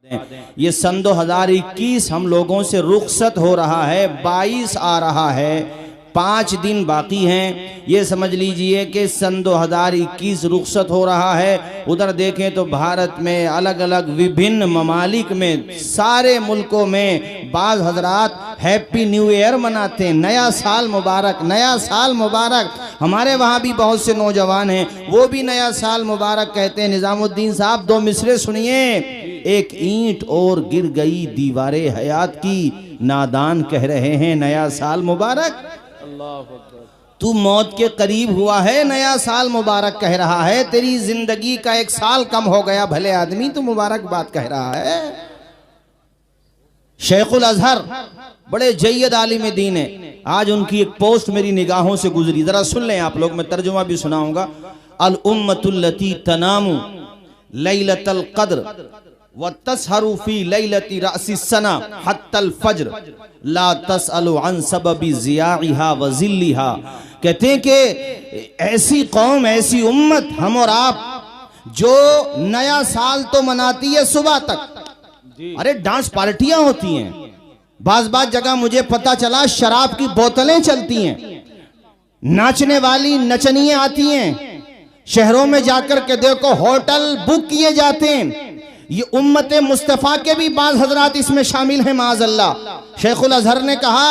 ये सन 2021 हम लोगों से रुखसत हो रहा है, 22 आ रहा है, 5 दिन बाकी हैं। ये समझ लीजिए कि सन 2021 रुखसत हो रहा है। उधर देखें तो भारत में अलग अलग विभिन्न ममालिक में सारे मुल्कों में बाज़ हजरात हैप्पी न्यू ईयर मनाते हैं, नया साल मुबारक, नया साल मुबारक। हमारे वहाँ भी बहुत से नौजवान हैं, वो भी नया साल मुबारक कहते हैं। निज़ामुद्दीन साहब 2 मिसरे सुनिए। एक ईंट और गिर गई दीवारे हयात की, नादान कह रहे हैं नया साल मुबारक। तू मौत के करीब हुआ है, नया साल मुबारक कह रहा है। तेरी जिंदगी का 1 साल कम हो गया, भले आदमी तू मुबारकबाद कह रहा है। शेखुल अजहर बड़े जय्यद आलिम दीन है। आज उनकी एक पोस्ट मेरी निगाहों से गुजरी, जरा सुन लें आप लोग, मैं तर्जुमा भी सुनाऊंगा। अल उम्मतुल्लती तनामु लैलतल क़द्र व तसहरू फी लैलती रासिस सना हत्तल फज्र ला तसअलु अन सबबी ज़ियाइहा व ज़िल्लिहा। कहते हैं कि ऐसी कौम, ऐसी उम्मत हम और आप जो नया साल तो मनाती है सुबह तक। अरे डांस पार्टियां होती हैं, बाज जगह मुझे पता चला शराब की बोतलें चलती हैं, नाचने वाली नचनियां आती हैं, शहरों में जाकर के देखो होटल बुक किए जाते हैं। ये उम्मत मुस्तफ़ा के भी बाज़ हजरात इसमें शामिल हैं माज़अल्लाह। शेखुल अजहर ने कहा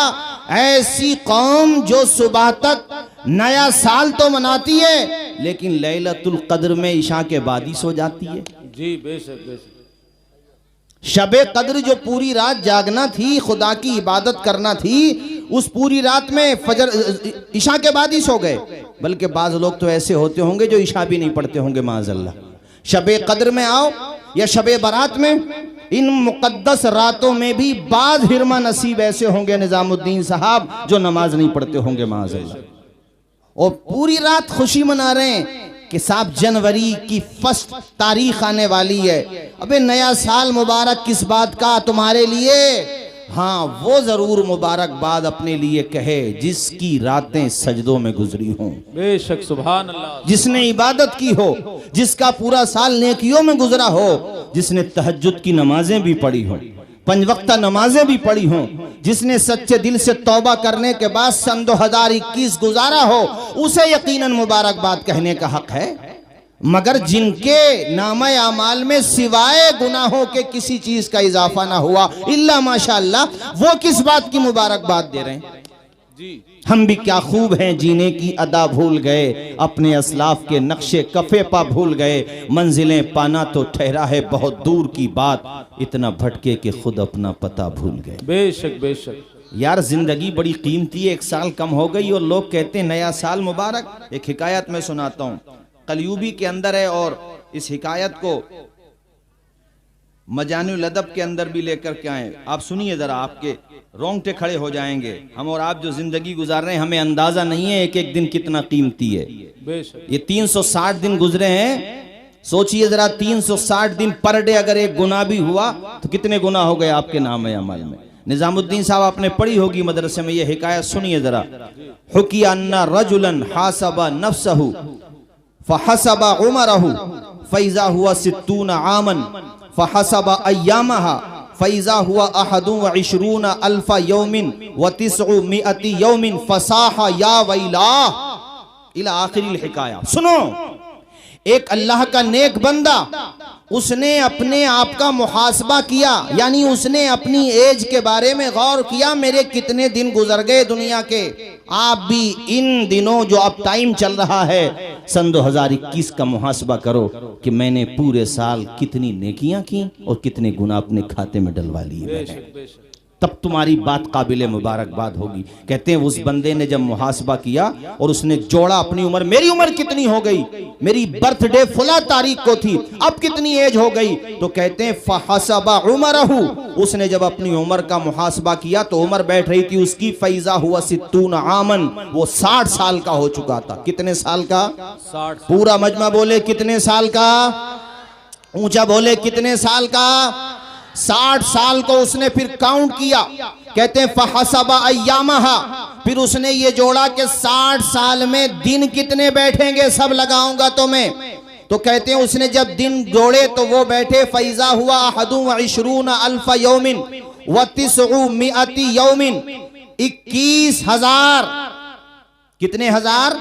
ऐसी कौम जो सुबह तक नया साल तो मनाती है लेकिन लैलतुल क़द्र में इशा के बाद ही सो जाती है। जी बेशक बेशक। शबे कद्र जो पूरी रात जागना थी, खुदा की इबादत करना थी, उस पूरी रात में फजर इशा के बाद ही सो गए। बल्कि बाज़ लोग तो ऐसे होते होंगे जो इशा भी नहीं पढ़ते होंगे माज़अल्लाह। शबे कद्र में आओ या शबे बारात में, इन मुक़द्दस रातों में भी बाज़ हिरमा नसीब ऐसे होंगे निज़ामुद्दीन साहब जो नमाज नहीं पढ़ते होंगे माज़अल्लाह, और पूरी रात खुशी मना रहे हैं कि साहब जनवरी की 1 तारीख आने वाली है। अबे नया साल मुबारक किस बात का तुम्हारे लिए? हाँ, वो जरूर मुबारकबाद अपने लिए कहे जिसकी रातें सजदों में गुजरी हों। बेशक सुभान अल्लाह। जिसने इबादत की हो, जिसका पूरा साल नेकियों में गुजरा हो, जिसने तहज्जुद की नमाजें भी पढ़ी हों, 5 वक्ता नमाजें भी पढ़ी हों, जिसने सच्चे दिल से तौबा करने के बाद सन 2021 गुजारा हो, उसे यकीनन मुबारकबाद कहने का हक है। मगर जिनके नामे आमाल में सिवाय गुनाहों के किसी चीज का इजाफा ना हुआ इल्ला माशाअल्लाह, वो किस बात की मुबारकबाद दे रहे हैं? जी हम भी क्या खूब हैं, जीने की अदा भूल गए, अपने असलाफ के नक्शे कफे पा भूल गए, मंजिलें पाना तो ठहरा है बहुत दूर की बात, इतना भटके कि खुद अपना पता भूल गए। बेशक बेशक। यार जिंदगी बड़ी कीमती है, 1 साल कम हो गई और लोग कहते हैं नया साल मुबारक। एक हिकायत मैं सुनाता हूँ, कलयूबी के अंदर है, और इस हिकायत को मजानुल अदब के अंदर भी लेकर के आए। आप सुनिए जरा, आपके रोंगटे खड़े हो जाएंगे। हम और आप जो जिंदगी गुजार रहे हैं हमें अंदाजा नहीं है एक एक दिन कितना कीमती है। बेशक। ये 360 दिन गुजरे हैं, सोचिए जरा 360 दिन पर डे अगर एक गुनाह भी हुआ तो कितने गुनाह हो गए आपके नाम अमल में। निजामुद्दीन साहब आपने पढ़ी होगी मदरसे में, ये हिकायत सुनिए जरा। हुकिया अन्ना रजुलन हासबा नफ्सहु फहसबा उमरहु फैज़ा हुआ 60 आमन फहसबा अय्यामहा फैज़ा हुआ 21 अल्फा यौमिन व 900 यौमिन फसाहा या वैला इला आखिरिल हिकाया। सुनो, एक अल्लाह का नेक बंदा, उसने अपने आप का मुहासबा किया, यानी उसने अपनी एज के बारे में गौर किया, मेरे कितने दिन गुजर गए दुनिया के। आप भी इन दिनों जो अब टाइम चल रहा है सन 2021 का मुहासबा करो कि मैंने पूरे साल कितनी नेकियां की और कितने गुनाह अपने खाते में डलवा लिए, तब तुम्हारी बात काबिले मुबारकबाद होगी। कहते हैं उस बंदे ने जब मुहासबा किया और उसने जोड़ा अपनी उम्र, मेरी उम्र कितनी हो गई, मेरी बर्थडे फला तारीख को थी, अब कितनी एज हो गई, तो कहते हैं फहसबा उमरहु, उसने जब अपनी उम्र का मुहासबा किया तो उम्र बैठ रही थी उसकी फैज़ा हुआ 60 आमन, वो 60 साल का हो चुका था। कितने साल का? 60। पूरा मजमा बोले कितने साल का, ऊंचा बोले कितने साल का? 60 साल को उसने फिर काउंट किया। कहते हैं फहसबा अय्यामहा, फिर उसने ये जोड़ा कि 60 साल में दिन कितने बैठेंगे सब लगाऊंगा तो मैं। तो कहते हैं उसने जब दिन जोड़े तो वो बैठे, फैजा हुआ हदू व इशरून अल्फा यौमिन व तिसउ मिअती यौमिन, 21,000, कितने हजार?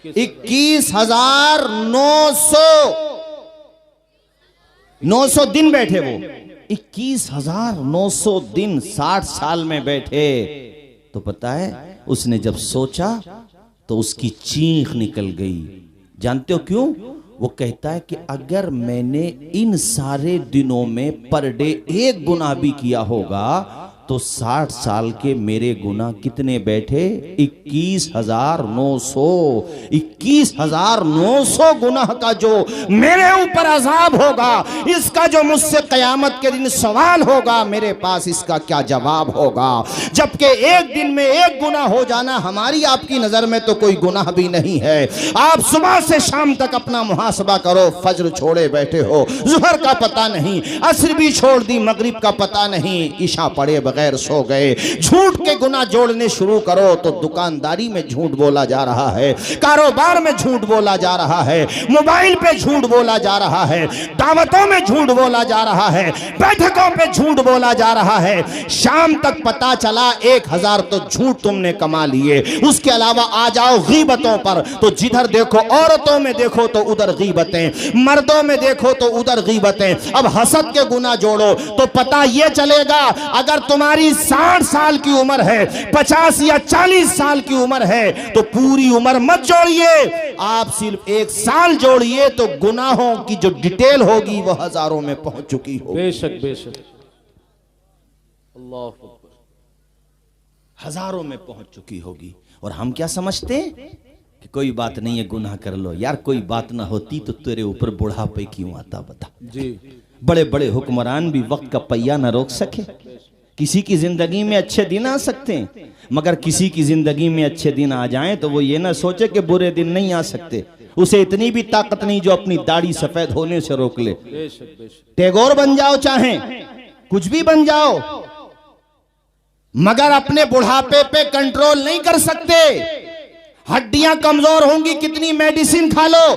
21,900 दिन बैठे वो, 21,900 दिन 60 साल में बैठे। तो पता है उसने जब सोचा तो उसकी चीख निकल गई। जानते हो क्यों? वो कहता है कि अगर मैंने इन सारे दिनों में पर डे 1 गुनाह भी किया होगा तो 60 साल के मेरे गुनाह कितने बैठे? 21,900। 21,900 गुनाह का जो मेरे ऊपर अजाब होगा, इसका जो मुझसे कयामत के दिन सवाल होगा, मेरे पास इसका क्या जवाब होगा? जबकि एक दिन में 1 गुनाह हो जाना हमारी आपकी नजर में तो कोई गुनाह भी नहीं है। आप सुबह से शाम तक अपना मुहासबा करो, फज्र छोड़े बैठे हो, जुहर का पता नहीं, असर भी छोड़ दी, मगरिब का पता नहीं, ईशा पढ़े बगैर सो गए। झूठ के गुनाह जोड़ने शुरू करो तो दुकानदारी में झूठ बोला जा रहा है, कारोबार में झूठ बोला जा रहा है, मोबाइल पे झूठ बोला जा रहा है, दावतों में झूठ बोला जा रहा है, बैठकों पे झूठ बोला जा रहा है। शाम तक पता चला 1,000 तो झूठ तुमने कमा लिए। उसके अलावा आ जाओ गीबतों पर, तो जिधर देखो, औरतों में देखो तो उधर गीबतें, मर्दों में देखो तो उधर गीबतें। अब हसद के गुनाह जोड़ो तो पता यह चलेगा, अगर तुम्हारी 60 साल की उम्र है, 50 या 40 साल की उम्र है, तो पूरी उम्र मत जोड़िए, आप सिर्फ 1 साल जोड़िए तो गुनाहों की जो डिटेल होगी वो हजारों में पहुंच चुकी होगी। बेशक बेशक, अल्लाह अकबर, हजारों में पहुंच चुकी होगी। और हम क्या समझते कि कोई बात नहीं है, गुनाह कर लो यार, कोई बात ना होती तो तेरे ऊपर बुढ़ापे क्यों आता, बता। जी, बड़े बड़े हुक्मरान भी वक्त का पहिया ना रोक सके। किसी की जिंदगी में अच्छे दिन आ सकते हैं, मगर किसी की जिंदगी में अच्छे दिन आ जाएं तो वो ये ना सोचे कि बुरे दिन नहीं आ सकते। उसे इतनी भी ताकत नहीं जो अपनी दाढ़ी सफेद होने से रोक ले। बेशक बेशक, टैगोर बन जाओ, चाहे कुछ भी बन जाओ, मगर अपने बुढ़ापे पे कंट्रोल नहीं कर सकते। हड्डियां कमजोर होंगी, कितनी मेडिसिन खा लो,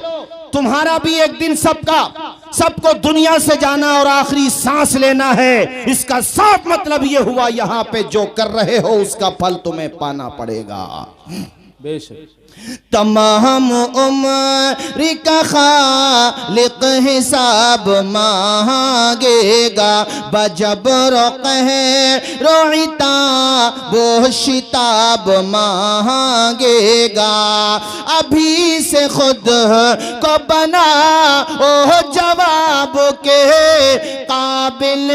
तुम्हारा भी एक दिन सबको दुनिया से जाना और आखिरी सांस लेना है। इसका साफ मतलब यह हुआ, यहां पे जो कर रहे हो उसका फल तुम्हें पाना पड़ेगा। बेशक, तमाम उम्र का खालिक हिसाब मांगेगा, बजबरो कहरोइता वो शिताब मांगेगा। अभी से खुद को बना ओ जवाब के काबिल,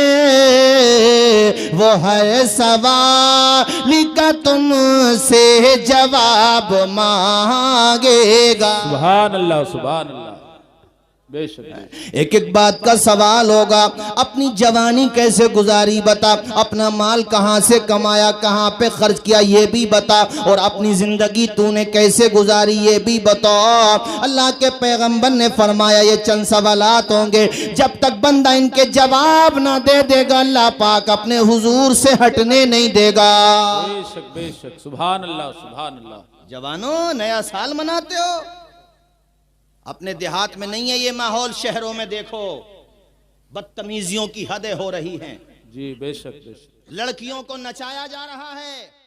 वो है सवाल का तुमसे जवाब मांगेगा। सुभान अल्लाह, सुभान अल्लाह। बेशक, एक एक बात का सवाल होगा। अपनी जवानी कैसे गुजारी बता, अपना माल कहां से कमाया, कहां पे खर्च किया ये भी बता, और अपनी जिंदगी तूने कैसे गुजारी ये भी बता। अल्लाह के पैगंबर ने फरमाया ये चंद सवालात होंगे, जब तक बंदा इनके जवाब ना दे देगा अल्लाह पाक अपने हुजूर से हटने नहीं देगा। बेशक बेशक, सुभान अल्लाह, सुभान अल्लाह। जवानों, नया साल मनाते हो, अपने देहात में नहीं है ये माहौल, शहरों में देखो बदतमीजियों की हदें हो रही हैं। जी बेशक बेशक, लड़कियों को नचाया जा रहा है।